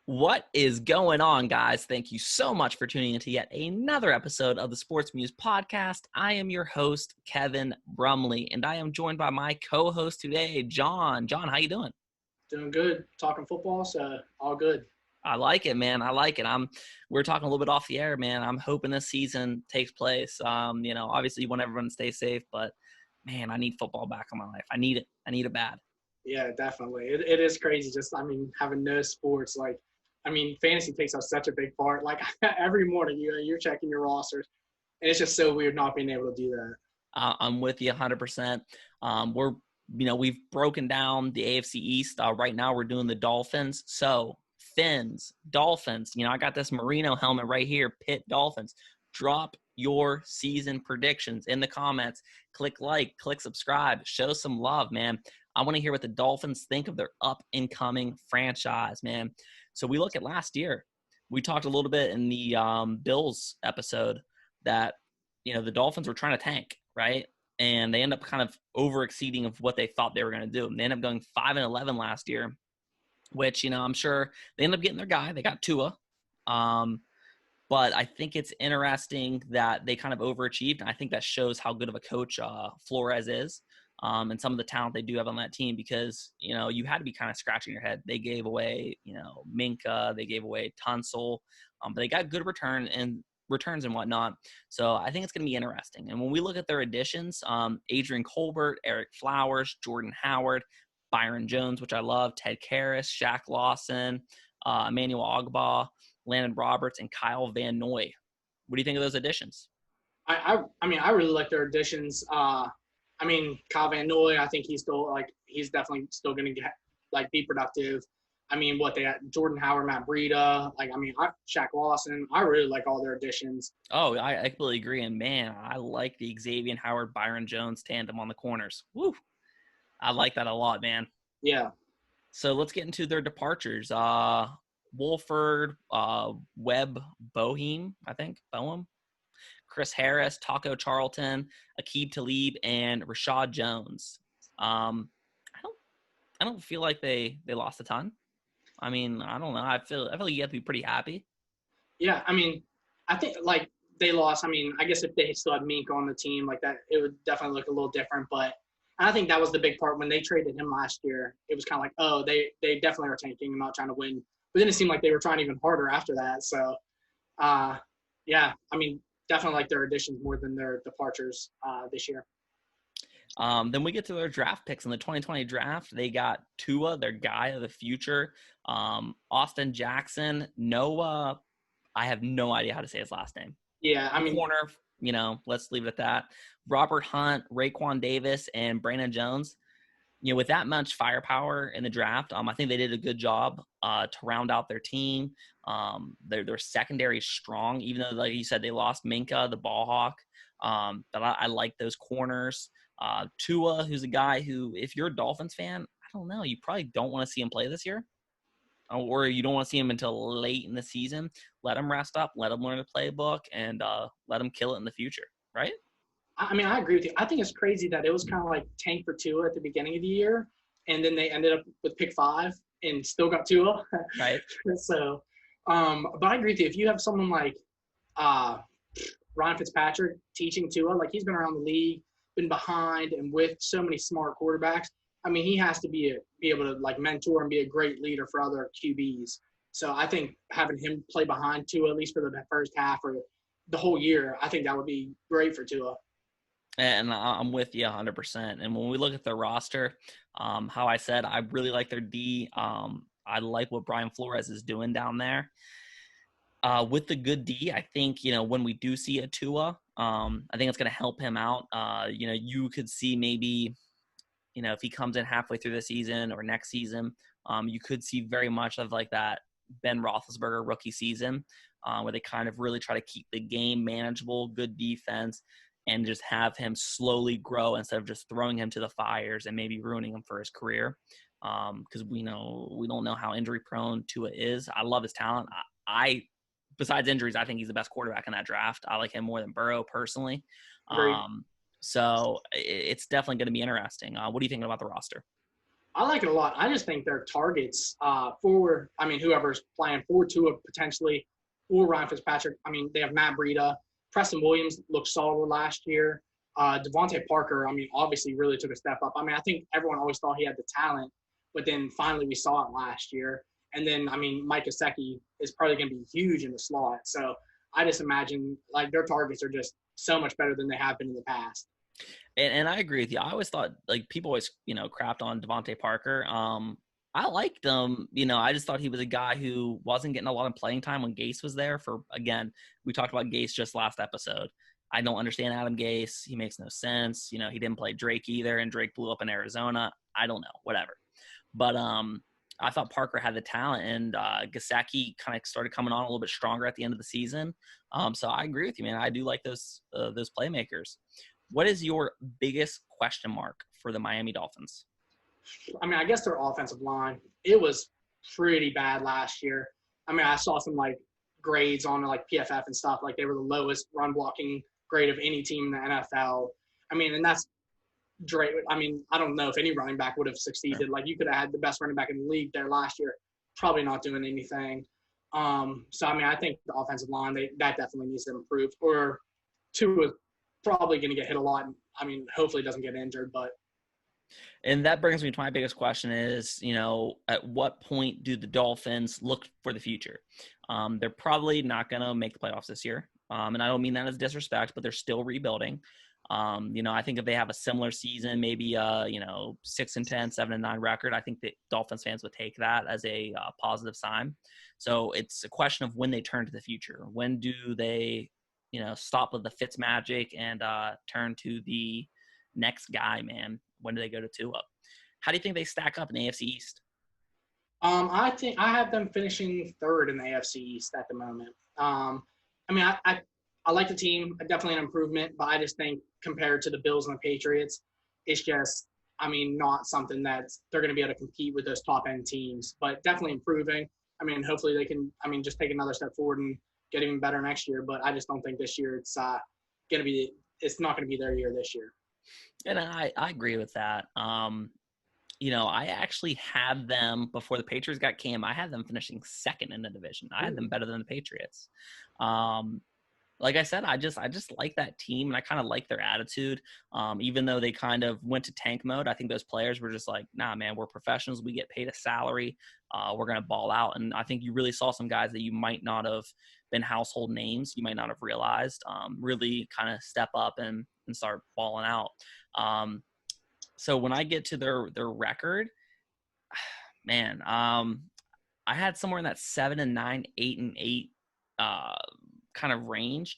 What is going on, guys? Thank you so much for tuning into yet another episode of the Sports Muse podcast. I am your host, Kevin Brumley, and I am joined by my co-host today, John. John, how you doing? Doing good. Talking football, so all good. I like it, man. I like it. We're talking a little bit off the air, man. I'm hoping this season takes place. Obviously you want everyone to stay safe, but man, I need football back in my life. I need it. I need it bad. Yeah, definitely. It is crazy. Just, having no sports. Fantasy takes up such a big part. Like every morning, you're checking your rosters, and it's just so weird not being able to do that. I'm with you 100%. We've broken down the AFC East. Right now we're doing the Dolphins. So Fins, Dolphins, I got this Merino helmet right here, Pitt Dolphins. Drop your season predictions in the comments. Click like, click subscribe, show some love, man. I want to hear what the Dolphins think of their up-and-coming franchise, man. So we look at last year. We talked a little bit in the Bills episode that, the Dolphins were trying to tank, right? And they end up kind of over-exceeding of what they thought they were going to do. And they end up going 5-11 last year, which, I'm sure they end up getting their guy. They got Tua. But I think it's interesting that they kind of overachieved. And I think that shows how good of a coach Flores is and some of the talent they do have on that team because, you had to be kind of scratching your head. They gave away, Minka. They gave away Tunsil. But they got good returns and whatnot. So I think it's going to be interesting. And when we look at their additions, Adrian Colbert, Eric Flowers, Jordan Howard, Byron Jones, which I love, Ted Karras, Shaq Lawson, Emmanuel Ogbah, Landon Roberts, and Kyle Van Noy. What do you think of those additions? I really like their additions. Kyle Van Noy, I think he's definitely still going to be productive. They got Jordan Howard, Matt Breida, Shaq Lawson. I really like all their additions. Oh, I completely agree. And man, I like the Xavier Howard, Byron Jones tandem on the corners. Woo! I like that a lot, man. Yeah. So let's get into their departures. Wolford, Webb, Boehm, Chris Harris, Taco Charlton, Aqib Talib, and Rashad Jones. I don't feel like they lost a ton. I don't know. I feel like you have to be pretty happy. Yeah, I think they lost. I guess if they still had Mink on the team like that, it would definitely look a little different. But I think that was the big part when they traded him last year. It was kind of like, oh, they definitely are tanking and not trying to win. But then it seemed like they were trying even harder after that. So, definitely like their additions more than their departures this year. Then we get to their draft picks in the 2020 draft. They got Tua, their guy of the future. Austin Jackson, Noah. I have no idea how to say his last name. Yeah, corner. Let's leave it at that. Robert Hunt, Raekwon Davis, and Brandon Jones. With that much firepower in the draft, I think they did a good job to round out their team. Their secondary is strong, even though, like you said, they lost Minka, the ball hawk. But I like those corners. Tua, who's a guy who, if you're a Dolphins fan, I don't know, you probably don't want to see him play this year. Or you don't want to see him until late in the season. Let him rest up, let him learn the playbook, and let him kill it in the future, right? I agree with you. I think it's crazy that it was kind of like tank for Tua at the beginning of the year, and then they ended up with pick 5 and still got Tua. Right. So, but I agree with you. If you have someone like Ryan Fitzpatrick teaching Tua, he's been around the league, been behind and with so many smart quarterbacks. He has to be able to mentor and be a great leader for other QBs. So I think having him play behind Tua, at least for the first half or the whole year, I think that would be great for Tua. And I'm with you 100%. And when we look at their roster, how I said, I really like their D. I like what Brian Flores is doing down there. With the good D, I think, when we do see a Tua, I think it's going to help him out. You could see maybe, if he comes in halfway through the season or next season, you could see very much of that Ben Roethlisberger rookie season where they kind of really try to keep the game manageable, good defense, and just have him slowly grow instead of just throwing him to the fires and maybe ruining him for his career. Because we don't know how injury prone Tua is. I love his talent. Besides injuries, I think he's the best quarterback in that draft. I like him more than Burrow personally. So it's definitely going to be interesting. What do you think about the roster? I like it a lot. I just think their targets for, I mean, whoever's playing for Tua potentially, or Ryan Fitzpatrick. I mean, they have Matt Breida. Preston Williams looked solid last year. Devontae Parker, I mean, obviously really took a step up. I mean, I think everyone always thought he had the talent, but then finally we saw it last year. And then, I mean, Mike Gesicki is probably going to be huge in the slot. So I just imagine, like, their targets are just so much better than they have been in the past. And I agree with you. I always thought, like, people always, crapped on Devontae Parker. I liked him. I just thought he was a guy who wasn't getting a lot of playing time when Gase was there. Again, we talked about Gase just last episode. I don't understand Adam Gase. He makes no sense. He didn't play Drake either, and Drake blew up in Arizona. I don't know, whatever. But I thought Parker had the talent, and Gesicki kind of started coming on a little bit stronger at the end of the season. So I agree with you, man. I do like those playmakers. What is your biggest question mark for the Miami Dolphins? I mean, I guess their offensive line, it was pretty bad last year. I mean, I saw some like grades on like PFF and stuff. Like they were the lowest run blocking grade of any team in the NFL. I mean, and that's Drake. I mean, I don't know if any running back would have succeeded. Like you could have had the best running back in the league there last year, probably not doing anything. So I mean, I think the offensive line that definitely needs to improve. Or Tua is probably going to get hit a lot. I mean, hopefully doesn't get injured, but. And that brings me to my biggest question is, at what point do the Dolphins look for the future? They're probably not going to make the playoffs this year. And I don't mean that as disrespect, but they're still rebuilding. I think if they have a similar season, maybe 6-10, 7-9 record, I think that Dolphins fans would take that as a positive sign. So it's a question of when they turn to the future. When do they, stop with the Fitz magic and turn to the next guy, man? When do they go to Tua? How do you think they stack up in the AFC East? I think I have them finishing third in the AFC East at the moment. I mean, I like the team, definitely an improvement, but I just think compared to the Bills and the Patriots, it's just, I mean, not something that they're going to be able to compete with those top end teams, but definitely improving. I mean, hopefully they can, just take another step forward and get even better next year. But I just don't think this year it's not going to be their year this year. And I agree with that. I actually had them before the Patriots got Cam. I had them finishing second in the division. I had them better than the Patriots. Like I said, I just like that team, and I kind of like their attitude. Even though they kind of went to tank mode, I think those players were just like, nah, man, we're professionals. We get paid a salary. We're going to ball out. And I think you really saw some guys that you might not have been household names. You might not have realized really kind of step up and start balling out. So when I get to their record, man, I had somewhere in that 7-9, 8-8 kind of range.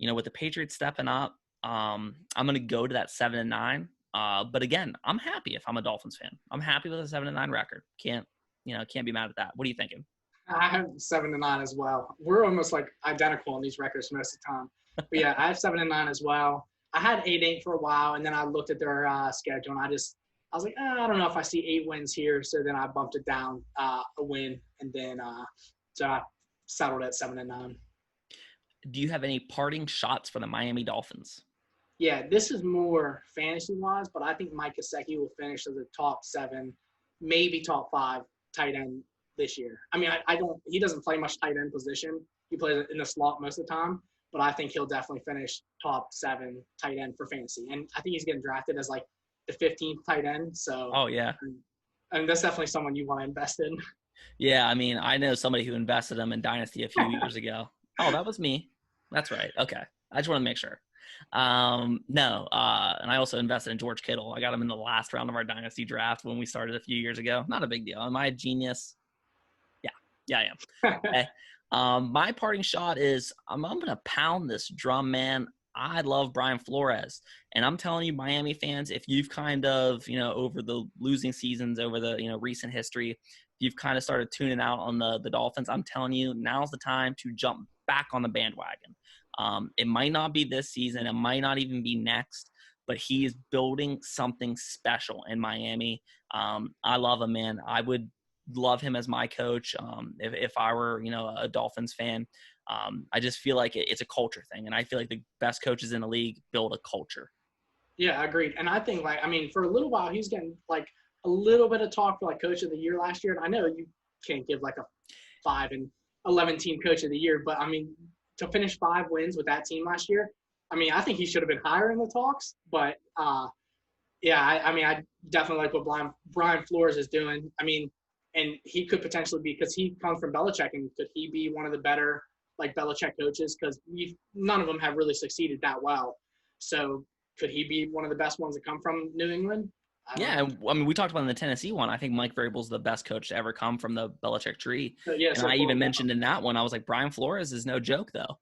With the Patriots stepping up, I'm going to go to that 7-9. But again, I'm happy if I'm a Dolphins fan. I'm happy with a 7-9 record. Can't be mad at that. What are you thinking? I have 7-9 as well. We're almost like identical in these records most of the time. But yeah, I have 7-9 as well. I had 8-8 for a while, and then I looked at their schedule, and I was like, I don't know if I see 8 wins here. So then I bumped it down a win, and then so I settled at 7-9. Do you have any parting shots for the Miami Dolphins? Yeah, this is more fantasy-wise, but I think Mike Gesicki will finish as a top 7, maybe top 5 tight end this year. I mean, he doesn't play much tight end position. He plays in the slot most of the time. But I think he'll definitely finish top 7 tight end for fantasy. And I think he's getting drafted as like the 15th tight end. So, oh, yeah. And that's definitely someone you want to invest in. Yeah, I mean, I know somebody who invested him in Dynasty a few years ago. Oh, that was me. That's right. Okay. I just want to make sure. No. And I also invested in George Kittle. I got him in the last round of our Dynasty draft when we started a few years ago. Not a big deal. Am I a genius? Yeah, I am. Okay. My parting shot is I'm going to pound this drum, man. I love Brian Flores. And I'm telling you, Miami fans, if you've kind of, over the losing seasons, over the, recent history, you've kind of started tuning out on the Dolphins, I'm telling you, now's the time to jump back on the bandwagon. It might not be this season. It might not even be next. But he is building something special in Miami. I love him, man. I would love him as my coach. If I were, a Dolphins fan, I just feel like it's a culture thing. And I feel like the best coaches in the league build a culture. Yeah, agreed. And I think for a little while, he's getting like a little bit of talk for like coach of the year last year. And I know you can't give like a 5-11 team coach of the year, but I mean, to finish 5 wins with that team last year, I mean, I think he should have been higher in the talks. But yeah, I mean, I definitely like what Brian Flores is doing. I mean, and he could potentially be, because he comes from Belichick, and could he be one of the better like Belichick coaches? Because none of them have really succeeded that well. So could he be one of the best ones that come from New England? Yeah, I mean, we talked about in the Tennessee one. I think Mike Vrabel's the best coach to ever come from the Belichick tree. Yeah, And so I even mentioned in that one, I was like, Brian Flores is no joke, though.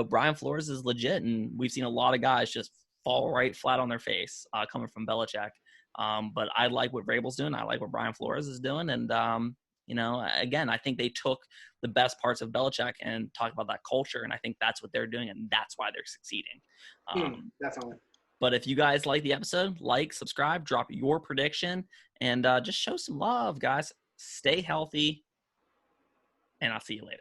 Brian Flores is legit, and we've seen a lot of guys just fall right flat on their face coming from Belichick. But I like what Vrabel's doing. I like what Brian Flores is doing. And, again, I think they took the best parts of Belichick and talked about that culture. And I think that's what they're doing, and that's why they're succeeding. Definitely. But if you guys like the episode, like, subscribe, drop your prediction, and just show some love, guys. Stay healthy, and I'll see you later.